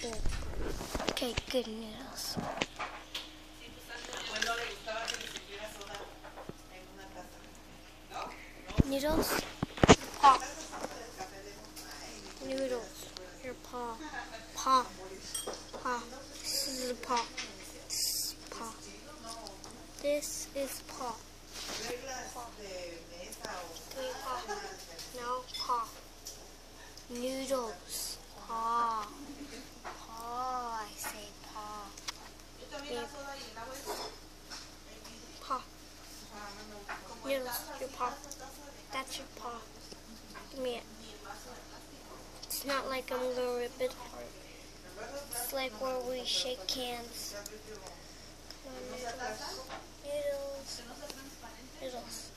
Okay, good noodles. Noodles. Paw. Noodles. Your paw. Paw. Paw. This is a paw. This is paw. This is paw. Paw. Give me paw. No, paw. Noodles. Paw. Paw. I say paw. Paw. Noodles. Your paw. That's your paw. Give me it. It's not like I'm going to rip it apart. It's like where we shake hands. Come on, noodles. Noodles. Noodles.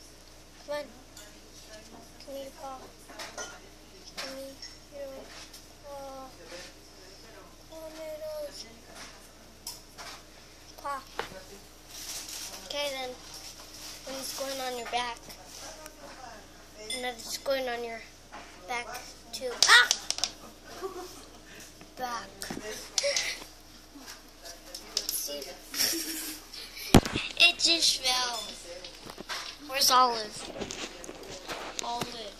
Come on. Give me your paw. Give me your paw. Oh, noodles. Paw. Okay then. When it's going on your back. And then it's going on your back too. Ah! Back. See? It just fell. Where's Olive? Olive.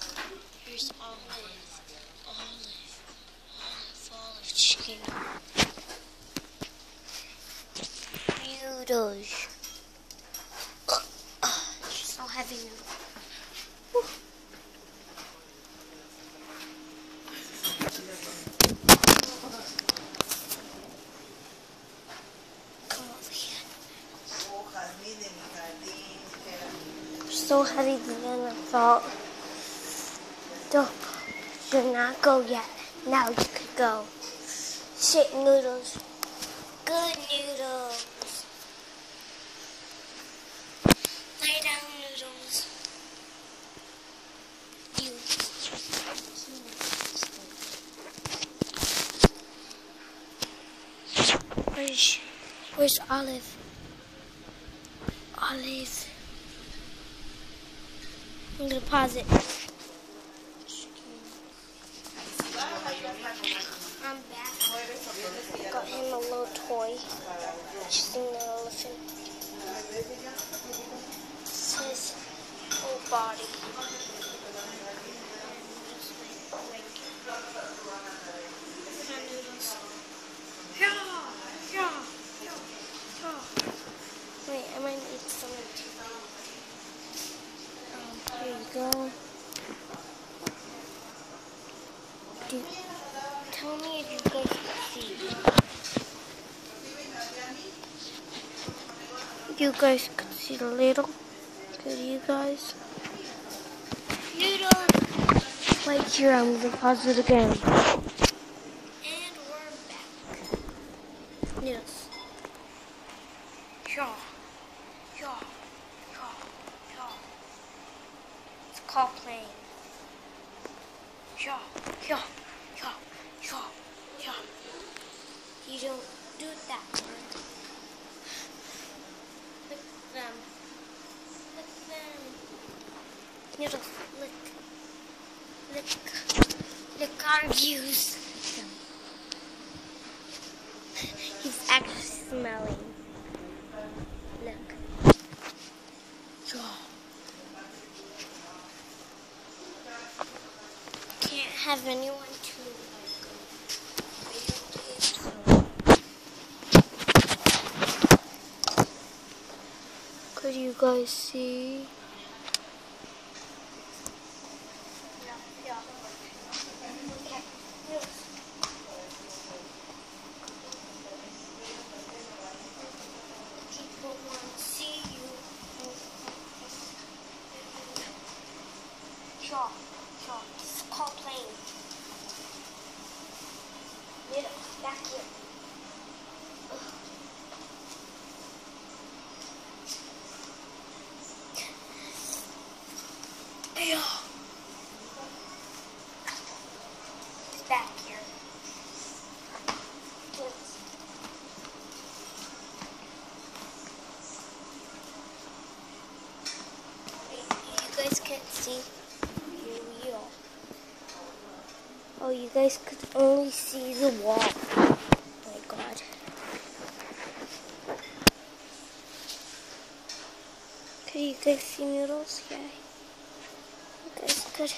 Here's Olive. Olive chicken. Noodles. She's so heavy now. So heavy than I thought. Don't, should not go yet. Now you could go. Sit, noodles. Good noodles. Lay down, noodles. You. Where's Olive? Olive. I'm gonna pause it. I'm back. Got him a little toy. Just an elephant. It's his whole body. Wait, I might need some too. Here you go. Tell me if you guys can see. You guys could see the little. Could you guys? Noodles! Wait here, I'm going to pause it again. And we're back. Noodles. Yaw. Yaw. Yaw. Yaw. It's called playing. Yaw. Yaw. Yaw. Yaw. Yaw. You don't do that word. Lick them. Lick them. Noodles, lick. Lick. Lick our views. He's actually smelling. Look. Yaw. Can't have anyone to could you guys see? Yeah. Okay. People want to see you. Shaw. This is called playing. Middle. Back here. Yeah. It's back here. You guys can't see. Here we are. Oh, you guys could only see the wall. Tasty noodles, yeah. You guys could